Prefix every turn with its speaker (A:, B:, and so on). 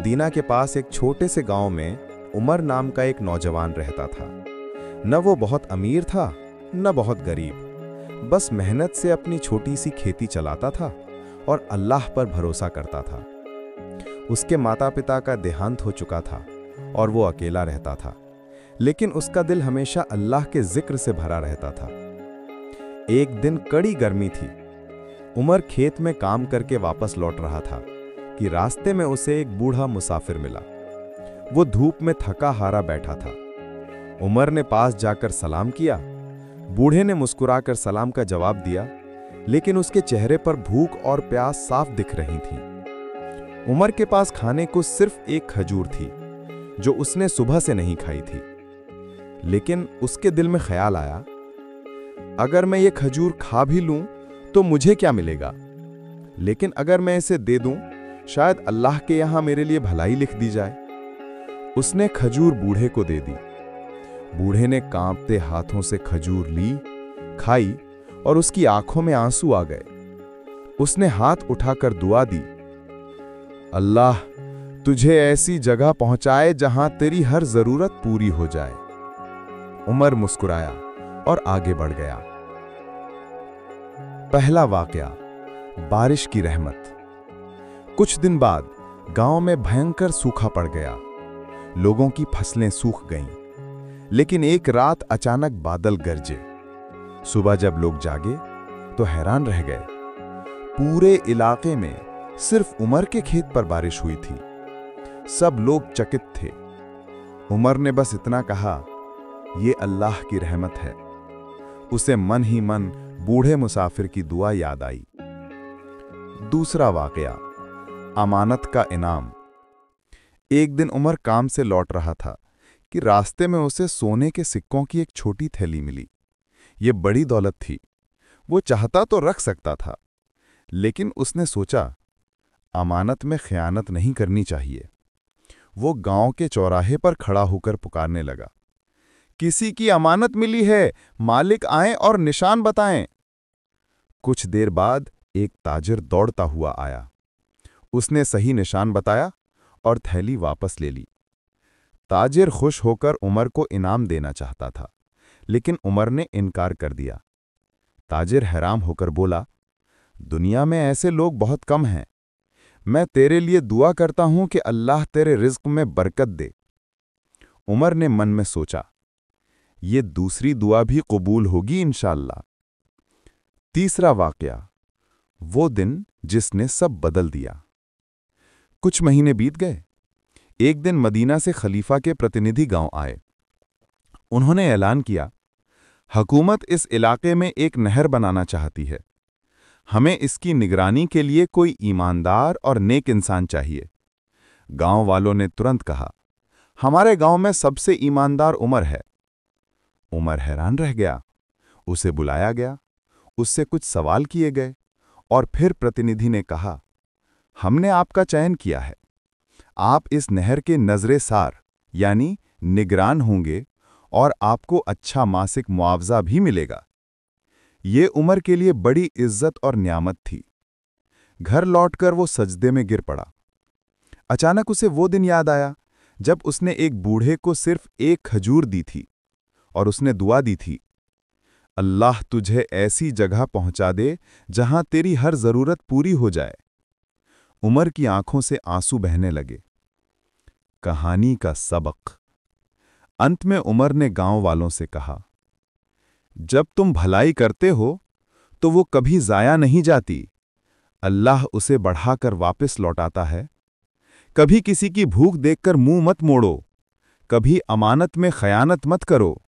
A: दीना के पास एक छोटे से गांव में उमर नाम का एक नौजवान रहता था। न वो बहुत अमीर था, न बहुत गरीब। बस मेहनत से अपनी छोटी सी खेती चलाता था और अल्लाह पर भरोसा करता था। उसके माता पिता का देहांत हो चुका था और वो अकेला रहता था, लेकिन उसका दिल हमेशा अल्लाह के जिक्र से भरा रहता था। एक दिन कड़ी गर्मी थी। उमर खेत में काम करके वापस लौट रहा था कि रास्ते में उसे एक बूढ़ा मुसाफिर मिला। वो धूप में थका हारा बैठा था। उमर ने पास जाकर सलाम किया। बूढ़े ने मुस्कुराकर सलाम का जवाब दिया, लेकिन उसके चेहरे पर भूख और प्यास साफ दिख रही थी। उमर के पास खाने को सिर्फ एक खजूर थी, जो उसने सुबह से नहीं खाई थी। लेकिन उसके दिल में ख्याल आया, अगर मैं ये खजूर खा भी लूं तो मुझे क्या मिलेगा? लेकिन अगर मैं इसे दे दूं, शायद अल्लाह के यहां मेरे लिए भलाई लिख दी जाए। उसने खजूर बूढ़े को दे दी। बूढ़े ने कांपते हाथों से खजूर ली, खाई और उसकी आंखों में आंसू आ गए। उसने हाथ उठाकर दुआ दी, अल्लाह तुझे ऐसी जगह पहुंचाए जहां तेरी हर जरूरत पूरी हो जाए। उमर मुस्कुराया और आगे बढ़ गया। पहला वाकया, बारिश की रहमत। कुछ दिन बाद गांव में भयंकर सूखा पड़ गया। लोगों की फसलें सूख गईं। लेकिन एक रात अचानक बादल गरजे। सुबह जब लोग जागे तो हैरान रह गए। पूरे इलाके में सिर्फ उमर के खेत पर बारिश हुई थी। सब लोग चकित थे। उमर ने बस इतना कहा, ये अल्लाह की रहमत है। उसे मन ही मन बूढ़े मुसाफिर की दुआ याद आई। दूसरा वाकया, अमानत का इनाम। एक दिन उमर काम से लौट रहा था कि रास्ते में उसे सोने के सिक्कों की एक छोटी थैली मिली। ये बड़ी दौलत थी। वो चाहता तो रख सकता था, लेकिन उसने सोचा, अमानत में खयानत नहीं करनी चाहिए। वो गांव के चौराहे पर खड़ा होकर पुकारने लगा, किसी की अमानत मिली है, मालिक आएं और निशान बताएं। कुछ देर बाद एक ताजिर दौड़ता हुआ आया। उसने सही निशान बताया और थैली वापस ले ली। ताजिर खुश होकर उमर को इनाम देना चाहता था, लेकिन उमर ने इनकार कर दिया। ताजिर हैरान होकर बोला, दुनिया में ऐसे लोग बहुत कम हैं। मैं तेरे लिए दुआ करता हूं कि अल्लाह तेरे रिज्क में बरकत दे। उमर ने मन में सोचा, ये दूसरी दुआ भी कबूल होगी इंशाअल्लाह। तीसरा वाकया, वो दिन जिसने सब बदल दिया। कुछ महीने बीत गए। एक दिन मदीना से खलीफा के प्रतिनिधि गांव आए। उन्होंने ऐलान किया, हुकूमत इस इलाके में एक नहर बनाना चाहती है। हमें इसकी निगरानी के लिए कोई ईमानदार और नेक इंसान चाहिए। गांव वालों ने तुरंत कहा, हमारे गांव में सबसे ईमानदार उमर है। उमर हैरान रह गया। उसे बुलाया गया, उससे कुछ सवाल किए गए और फिर प्रतिनिधि ने कहा, हमने आपका चयन किया है। आप इस नहर के नजरे सार यानी निगरान होंगे और आपको अच्छा मासिक मुआवजा भी मिलेगा। ये उमर के लिए बड़ी इज्जत और न्यामत थी। घर लौटकर वो सजदे में गिर पड़ा। अचानक उसे वो दिन याद आया जब उसने एक बूढ़े को सिर्फ एक खजूर दी थी और उसने दुआ दी थी, अल्लाह तुझे ऐसी जगह पहुंचा दे जहां तेरी हर जरूरत पूरी हो जाए। उमर की आंखों से आंसू बहने लगे। कहानी का सबक। अंत में उमर ने गांव वालों से कहा, जब तुम भलाई करते हो तो वो कभी जाया नहीं जाती। अल्लाह उसे बढ़ाकर वापस लौटाता है। कभी किसी की भूख देखकर मुंह मत मोड़ो। कभी अमानत में खयानत मत करो।